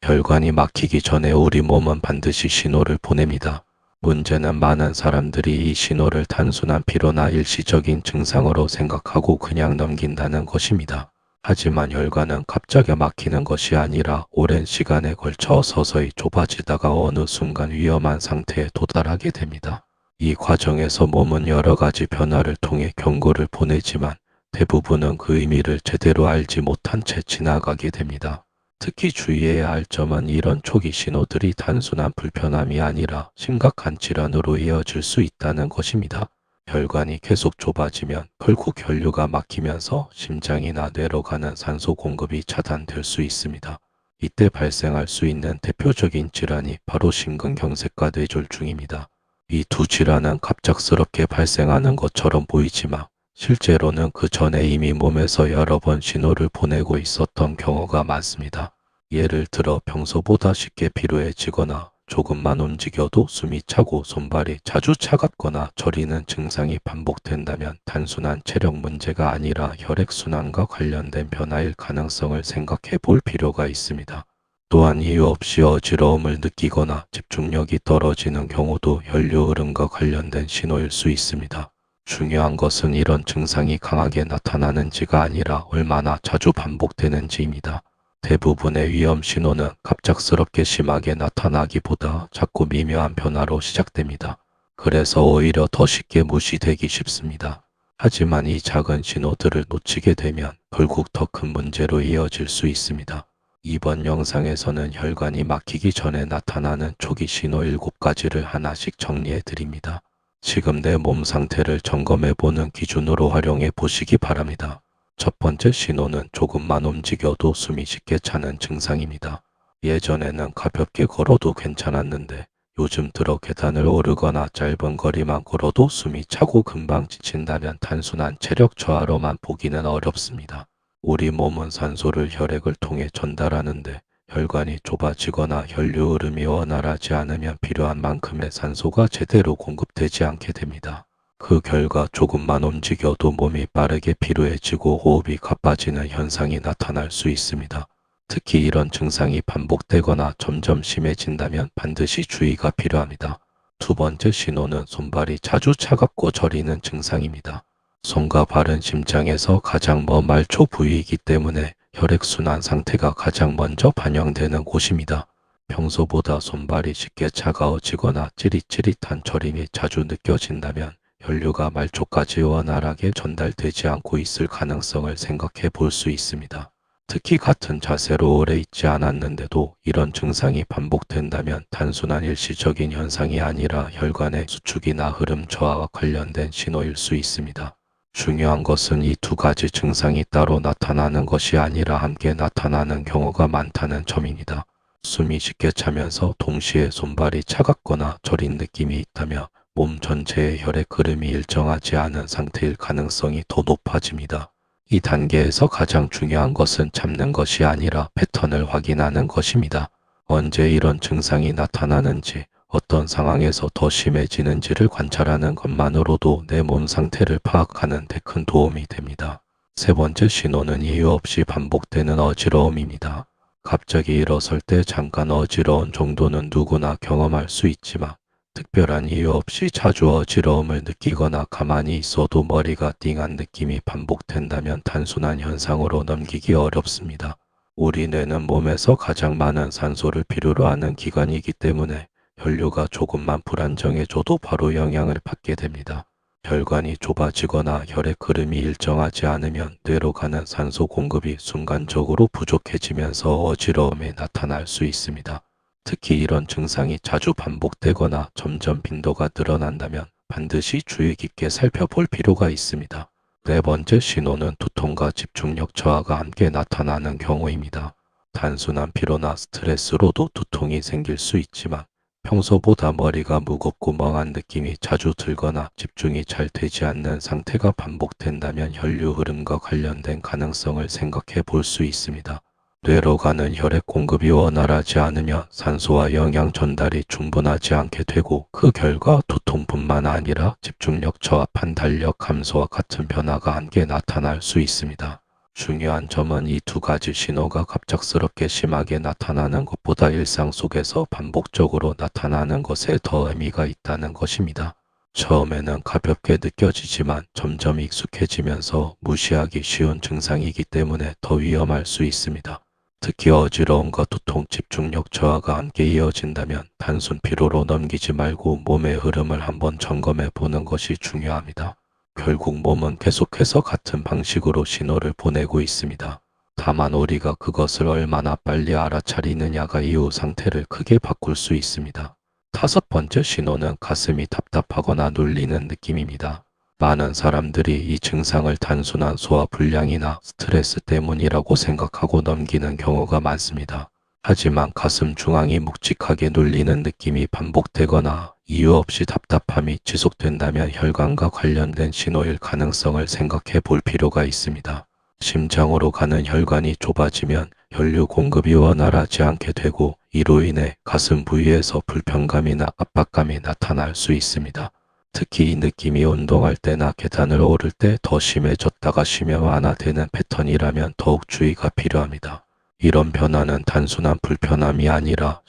혈관이 막히기 전에 우리 몸은 반드시 신호를 보냅니다. 문제는 많은 사람들이 이 신호를 단순한 피로나 일시적인 증상으로 생각하고 그냥 넘긴다는 것입니다. 하지만 혈관은 갑자기 막히는 것이 아니라 오랜 시간에 걸쳐 서서히 좁아지다가 어느 순간 위험한 상태에 도달하게 됩니다. 이 과정에서 몸은 여러 가지 변화를 통해 경고를 보내지만 대부분은 그 의미를 제대로 알지 못한 채 지나가게 됩니다. 특히 주의해야 할 점은 이런 초기 신호들이 단순한 불편함이 아니라 심각한 질환으로 이어질 수 있다는 것입니다. 혈관이 계속 좁아지면 결국 혈류가 막히면서 심장이나 뇌로 가는 산소 공급이 차단될 수 있습니다. 이때 발생할 수 있는 대표적인 질환이 바로 심근경색과 뇌졸중입니다. 이 두 질환은 갑작스럽게 발생하는 것처럼 보이지만 실제로는 그 전에 이미 몸에서 여러 번 신호를 보내고 있었던 경우가 많습니다. 예를 들어 평소보다 쉽게 피로해지거나 조금만 움직여도 숨이 차고 손발이 자주 차갑거나 저리는 증상이 반복된다면 단순한 체력 문제가 아니라 혈액순환과 관련된 변화일 가능성을 생각해 볼 필요가 있습니다. 또한 이유 없이 어지러움을 느끼거나 집중력이 떨어지는 경우도 혈류 흐름과 관련된 신호일 수 있습니다. 중요한 것은 이런 증상이 강하게 나타나는지가 아니라 얼마나 자주 반복되는지입니다. 대부분의 위험 신호는 갑작스럽게 심하게 나타나기보다 자꾸 미묘한 변화로 시작됩니다. 그래서 오히려 더 쉽게 무시되기 쉽습니다. 하지만 이 작은 신호들을 놓치게 되면 결국 더 큰 문제로 이어질 수 있습니다. 이번 영상에서는 혈관이 막히기 전에 나타나는 초기 신호 7가지를 하나씩 정리해 드립니다. 지금 내 몸 상태를 점검해 보는 기준으로 활용해 보시기 바랍니다. 첫 번째 신호는 조금만 움직여도 숨이 쉽게 차는 증상입니다. 예전에는 가볍게 걸어도 괜찮았는데 요즘 들어 계단을 오르거나 짧은 거리만 걸어도 숨이 차고 금방 지친다면 단순한 체력 저하로만 보기는 어렵습니다. 우리 몸은 산소를 혈액을 통해 전달하는데 혈관이 좁아지거나 혈류 흐름이 원활하지 않으면 필요한 만큼의 산소가 제대로 공급되지 않게 됩니다. 그 결과 조금만 움직여도 몸이 빠르게 피로해지고 호흡이 가빠지는 현상이 나타날 수 있습니다. 특히 이런 증상이 반복되거나 점점 심해진다면 반드시 주의가 필요합니다. 두 번째 신호는 손발이 자주 차갑고 저리는 증상입니다. 손과 발은 심장에서 가장 먼 말초 부위이기 때문에 혈액순환 상태가 가장 먼저 반영되는 곳입니다. 평소보다 손발이 쉽게 차가워지거나 찌릿찌릿한 저림이 자주 느껴진다면 혈류가 말초까지 원활하게 전달되지 않고 있을 가능성을 생각해 볼 수 있습니다. 특히 같은 자세로 오래 있지 않았는데도 이런 증상이 반복된다면 단순한 일시적인 현상이 아니라 혈관의 수축이나 흐름 저하와 관련된 신호일 수 있습니다. 중요한 것은 이 두 가지 증상이 따로 나타나는 것이 아니라 함께 나타나는 경우가 많다는 점입니다. 숨이 쉽게 차면서 동시에 손발이 차갑거나 저린 느낌이 있다며 몸 전체의 혈액 흐름이 일정하지 않은 상태일 가능성이 더 높아집니다. 이 단계에서 가장 중요한 것은 참는 것이 아니라 패턴을 확인하는 것입니다. 언제 이런 증상이 나타나는지, 어떤 상황에서 더 심해지는지를 관찰하는 것만으로도 내 몸 상태를 파악하는 데 큰 도움이 됩니다. 세 번째 신호는 이유 없이 반복되는 어지러움입니다. 갑자기 일어설 때 잠깐 어지러운 정도는 누구나 경험할 수 있지만 특별한 이유 없이 자주 어지러움을 느끼거나 가만히 있어도 머리가 띵한 느낌이 반복된다면 단순한 현상으로 넘기기 어렵습니다. 우리 뇌는 몸에서 가장 많은 산소를 필요로 하는 기관이기 때문에 혈류가 조금만 불안정해져도 바로 영향을 받게 됩니다. 혈관이 좁아지거나 혈액 흐름이 일정하지 않으면 뇌로 가는 산소 공급이 순간적으로 부족해지면서 어지러움이 나타날 수 있습니다. 특히 이런 증상이 자주 반복되거나 점점 빈도가 늘어난다면 반드시 주의 깊게 살펴볼 필요가 있습니다. 네 번째 신호는 두통과 집중력 저하가 함께 나타나는 경우입니다. 단순한 피로나 스트레스로도 두통이 생길 수 있지만 평소보다 머리가 무겁고 멍한 느낌이 자주 들거나 집중이 잘 되지 않는 상태가 반복된다면 혈류 흐름과 관련된 가능성을 생각해 볼 수 있습니다. 뇌로 가는 혈액 공급이 원활하지 않으면 산소와 영양 전달이 충분하지 않게 되고 그 결과 두통뿐만 아니라 집중력 저하, 판단력 감소와 같은 변화가 함께 나타날 수 있습니다. 중요한 점은 이 두 가지 신호가 갑작스럽게 심하게 나타나는 것보다 일상 속에서 반복적으로 나타나는 것에 더 의미가 있다는 것입니다. 처음에는 가볍게 느껴지지만 점점 익숙해지면서 무시하기 쉬운 증상이기 때문에 더 위험할 수 있습니다. 특히 어지러움과 두통, 집중력 저하가 함께 이어진다면 단순 피로로 넘기지 말고 몸의 흐름을 한번 점검해 보는 것이 중요합니다. 결국 몸은 계속해서 같은 방식으로 신호를 보내고 있습니다. 다만 우리가 그것을 얼마나 빨리 알아차리느냐가 이후 상태를 크게 바꿀 수 있습니다. 다섯 번째 신호는 가슴이 답답하거나 눌리는 느낌입니다. 많은 사람들이 이 증상을 단순한 소화불량이나 스트레스 때문이라고 생각하고 넘기는 경우가 많습니다. 하지만 가슴 중앙이 묵직하게 눌리는 느낌이 반복되거나 이유 없이 답답함이 지속된다면 혈관과 관련된 신호일 가능성을 생각해 볼 필요가 있습니다. 심장으로 가는 혈관이 좁아지면 혈류 공급이 원활하지 않게 되고 이로 인해 가슴 부위에서 불편감이나 압박감이 나타날 수 있습니다. 특히 이 느낌이 운동할 때나 계단을 오를 때 더 심해졌다가 쉬면 완화되는 패턴이라면 더욱 주의가 필요합니다. 이런 변화는 단순한 불편함이 아니라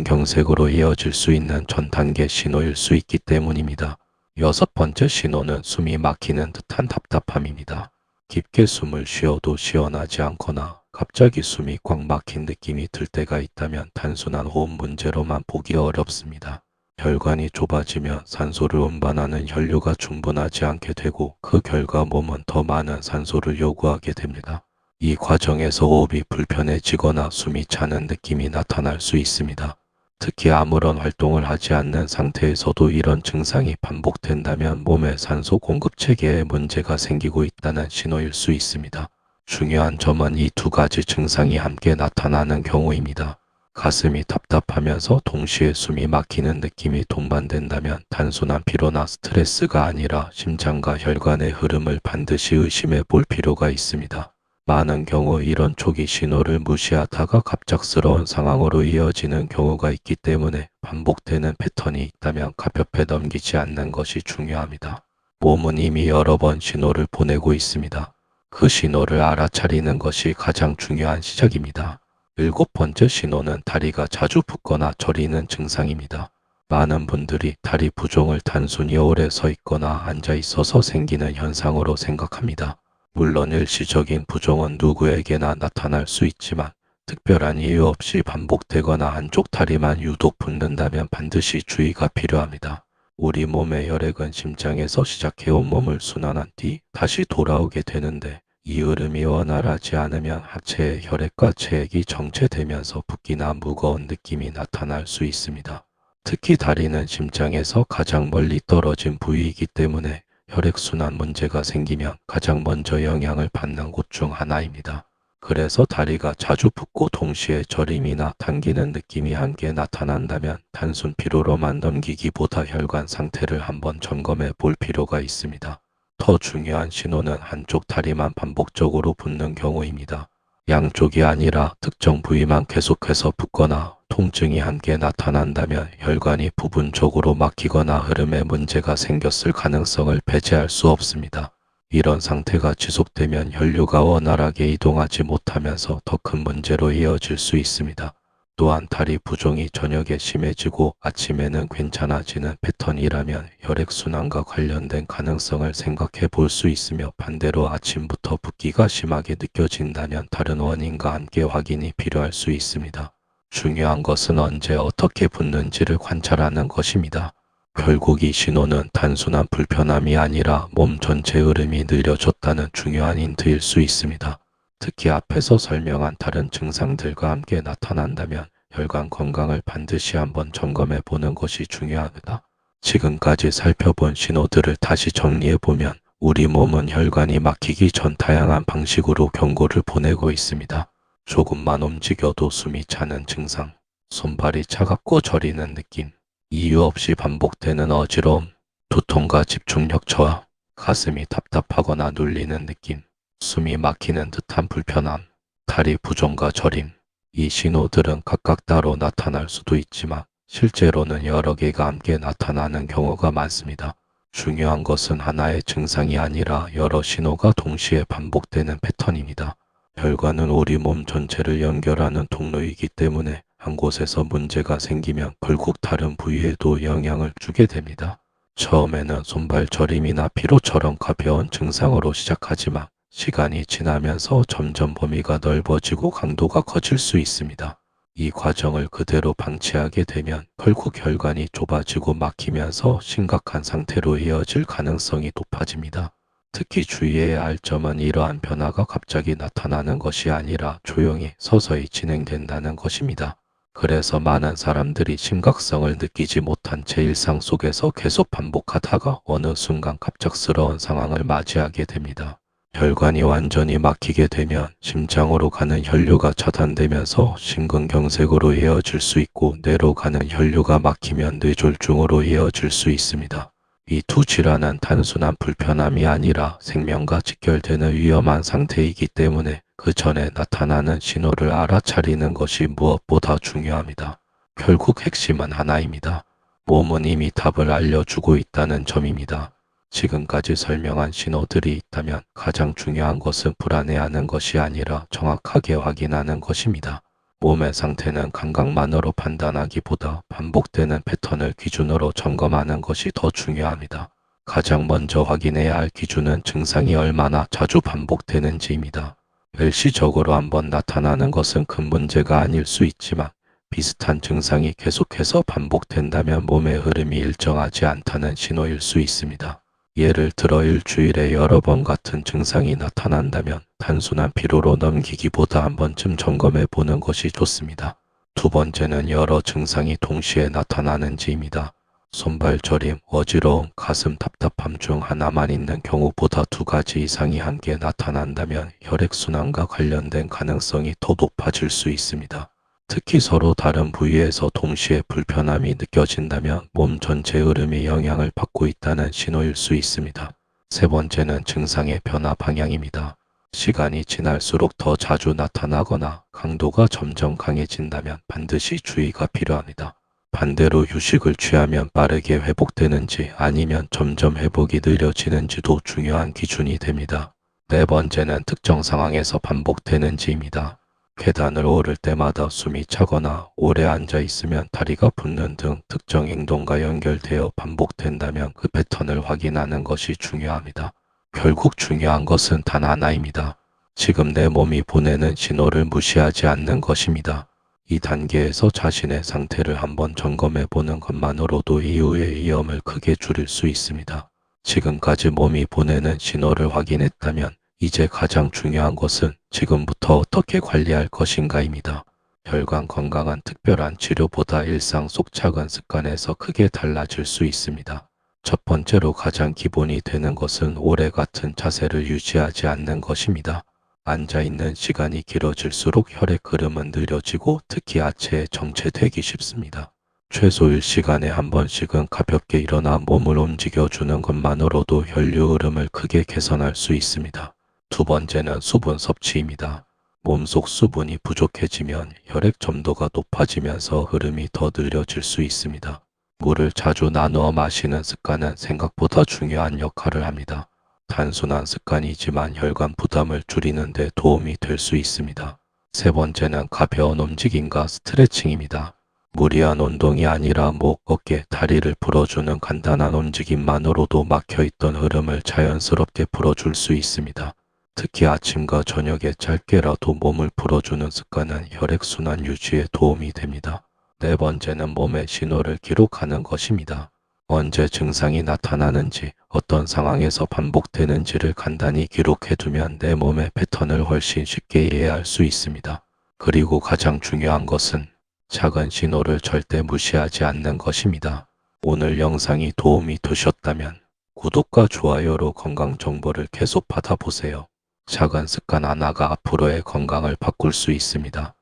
심근경색으로 이어질 수 있는 전 단계 신호일 수 있기 때문입니다. 여섯 번째 신호는 숨이 막히는 듯한 답답함입니다. 깊게 숨을 쉬어도 시원하지 않거나 갑자기 숨이 꽉 막힌 느낌이 들 때가 있다면 단순한 호흡 문제로만 보기 어렵습니다. 혈관이 좁아지면 산소를 운반하는 혈류가 충분하지 않게 되고 그 결과 몸은 더 많은 산소를 요구하게 됩니다. 이 과정에서 호흡이 불편해지거나 숨이 차는 느낌이 나타날 수 있습니다. 특히 아무런 활동을 하지 않는 상태에서도 이런 증상이 반복된다면 몸의 산소 공급 체계에 문제가 생기고 있다는 신호일 수 있습니다. 중요한 점은 이 두 가지 증상이 함께 나타나는 경우입니다. 가슴이 답답하면서 동시에 숨이 막히는 느낌이 동반된다면 단순한 피로나 스트레스가 아니라 심장과 혈관의 흐름을 반드시 의심해 볼 필요가 있습니다. 많은 경우 이런 초기 신호를 무시하다가 갑작스러운 상황으로 이어지는 경우가 있기 때문에 반복되는 패턴이 있다면 가볍게 넘기지 않는 것이 중요합니다. 몸은 이미 여러 번 신호를 보내고 있습니다. 그 신호를 알아차리는 것이 가장 중요한 시작입니다. 일곱 번째 신호는 다리가 자주 붓거나 저리는 증상입니다. 많은 분들이 다리 부종을 단순히 오래 서 있거나 앉아 있어서 생기는 현상으로 생각합니다. 물론 일시적인 부종은 누구에게나 나타날 수 있지만 특별한 이유 없이 반복되거나 한쪽 다리만 유독 붓는다면 반드시 주의가 필요합니다. 우리 몸의 혈액은 심장에서 시작해 온몸을 순환한 뒤 다시 돌아오게 되는데 이 흐름이 원활하지 않으면 하체의 혈액과 체액이 정체되면서 붓기나 무거운 느낌이 나타날 수 있습니다. 특히 다리는 심장에서 가장 멀리 떨어진 부위이기 때문에 혈액순환 문제가 생기면 가장 먼저 영향을 받는 곳 중 하나입니다. 그래서 다리가 자주 붓고 동시에 저림이나 당기는 느낌이 함께 나타난다면 단순 피로로만 넘기기보다 혈관 상태를 한번 점검해 볼 필요가 있습니다. 더 중요한 신호는 한쪽 다리만 반복적으로 붓는 경우입니다. 양쪽이 아니라 특정 부위만 계속해서 붓거나 통증이 함께 나타난다면 혈관이 부분적으로 막히거나 흐름에 문제가 생겼을 가능성을 배제할 수 없습니다. 이런 상태가 지속되면 혈류가 원활하게 이동하지 못하면서 더 큰 문제로 이어질 수 있습니다. 또한 다리 부종이 저녁에 심해지고 아침에는 괜찮아지는 패턴이라면 혈액순환과 관련된 가능성을 생각해 볼 수 있으며 반대로 아침부터 붓기가 심하게 느껴진다면 다른 원인과 함께 확인이 필요할 수 있습니다. 중요한 것은 언제 어떻게 붓는지를 관찰하는 것입니다. 결국 이 신호는 단순한 불편함이 아니라 몸 전체 흐름이 느려졌다는 중요한 힌트일 수 있습니다. 특히 앞에서 설명한 다른 증상들과 함께 나타난다면 혈관 건강을 반드시 한번 점검해 보는 것이 중요합니다. 지금까지 살펴본 신호들을 다시 정리해 보면 우리 몸은 혈관이 막히기 전 다양한 방식으로 경고를 보내고 있습니다. 조금만 움직여도 숨이 차는 증상, 손발이 차갑고 저리는 느낌, 이유 없이 반복되는 어지러움, 두통과 집중력 저하, 가슴이 답답하거나 눌리는 느낌, 숨이 막히는 듯한 불편함, 다리 부종과 저림. 이 신호들은 각각 따로 나타날 수도 있지만 실제로는 여러 개가 함께 나타나는 경우가 많습니다. 중요한 것은 하나의 증상이 아니라 여러 신호가 동시에 반복되는 패턴입니다. 혈관은 우리 몸 전체를 연결하는 통로이기 때문에 한 곳에서 문제가 생기면 결국 다른 부위에도 영향을 주게 됩니다. 처음에는 손발 저림이나 피로처럼 가벼운 증상으로 시작하지만 시간이 지나면서 점점 범위가 넓어지고 강도가 커질 수 있습니다. 이 과정을 그대로 방치하게 되면 결국 혈관이 좁아지고 막히면서 심각한 상태로 이어질 가능성이 높아집니다. 특히 주의해야 할 점은 이러한 변화가 갑자기 나타나는 것이 아니라 조용히 서서히 진행된다는 것입니다. 그래서 많은 사람들이 심각성을 느끼지 못한 제 일상 속에서 계속 반복하다가 어느 순간 갑작스러운 상황을 맞이하게 됩니다. 혈관이 완전히 막히게 되면 심장으로 가는 혈류가 차단되면서 심근경색으로 이어질 수 있고, 뇌로 가는 혈류가 막히면 뇌졸중으로 이어질 수 있습니다. 이 두 질환은 단순한 불편함이 아니라 생명과 직결되는 위험한 상태이기 때문에 그 전에 나타나는 신호를 알아차리는 것이 무엇보다 중요합니다. 결국 핵심은 하나입니다. 몸은 이미 답을 알려주고 있다는 점입니다. 지금까지 설명한 신호들이 있다면 가장 중요한 것은 불안해하는 것이 아니라 정확하게 확인하는 것입니다. 몸의 상태는 감각만으로 판단하기보다 반복되는 패턴을 기준으로 점검하는 것이 더 중요합니다. 가장 먼저 확인해야 할 기준은 증상이 얼마나 자주 반복되는지입니다. 일시적으로 한번 나타나는 것은 큰 문제가 아닐 수 있지만, 비슷한 증상이 계속해서 반복된다면 몸의 흐름이 일정하지 않다는 신호일 수 있습니다. 예를 들어 일주일에 여러 번 같은 증상이 나타난다면 단순한 피로로 넘기기보다 한 번쯤 점검해 보는 것이 좋습니다. 두 번째는 여러 증상이 동시에 나타나는지입니다. 손발 저림, 어지러움, 가슴 답답함 중 하나만 있는 경우보다 두 가지 이상이 함께 나타난다면 혈액순환과 관련된 가능성이 더 높아질 수 있습니다. 특히 서로 다른 부위에서 동시에 불편함이 느껴진다면 몸 전체 흐름이 영향을 받고 있다는 신호일 수 있습니다. 세 번째는 증상의 변화 방향입니다. 시간이 지날수록 더 자주 나타나거나 강도가 점점 강해진다면 반드시 주의가 필요합니다. 반대로 휴식을 취하면 빠르게 회복되는지 아니면 점점 회복이 느려지는지도 중요한 기준이 됩니다. 네 번째는 특정 상황에서 반복되는지입니다. 계단을 오를 때마다 숨이 차거나 오래 앉아 있으면 다리가 붓는 등 특정 행동과 연결되어 반복된다면 그 패턴을 확인하는 것이 중요합니다. 결국 중요한 것은 단 하나입니다. 지금 내 몸이 보내는 신호를 무시하지 않는 것입니다. 이 단계에서 자신의 상태를 한번 점검해 보는 것만으로도 이후의 위험을 크게 줄일 수 있습니다. 지금까지 몸이 보내는 신호를 확인했다면 이제 가장 중요한 것은 지금부터 어떻게 관리할 것인가입니다. 혈관 건강은 특별한 치료보다 일상 속 작은 습관에서 크게 달라질 수 있습니다. 첫 번째로 가장 기본이 되는 것은 오래 같은 자세를 유지하지 않는 것입니다. 앉아있는 시간이 길어질수록 혈액 흐름은 느려지고 특히 하체에 정체되기 쉽습니다. 최소 1시간에 한 번씩은 가볍게 일어나 몸을 움직여주는 것만으로도 혈류 흐름을 크게 개선할 수 있습니다. 두 번째는 수분 섭취입니다. 몸속 수분이 부족해지면 혈액 점도가 높아지면서 흐름이 더 느려질 수 있습니다. 물을 자주 나누어 마시는 습관은 생각보다 중요한 역할을 합니다. 단순한 습관이지만 혈관 부담을 줄이는 데 도움이 될 수 있습니다. 세 번째는 가벼운 움직임과 스트레칭입니다. 무리한 운동이 아니라 목, 어깨, 다리를 풀어주는 간단한 움직임만으로도 막혀있던 흐름을 자연스럽게 풀어줄 수 있습니다. 특히 아침과 저녁에 짧게라도 몸을 풀어주는 습관은 혈액순환 유지에 도움이 됩니다. 네 번째는 몸의 신호를 기록하는 것입니다. 언제 증상이 나타나는지, 어떤 상황에서 반복되는지를 간단히 기록해두면 내 몸의 패턴을 훨씬 쉽게 이해할 수 있습니다. 그리고 가장 중요한 것은 작은 신호를 절대 무시하지 않는 것입니다. 오늘 영상이 도움이 되셨다면 구독과 좋아요로 건강 정보를 계속 받아보세요. 작은 습관 하나가 앞으로의 건강을 바꿀 수 있습니다.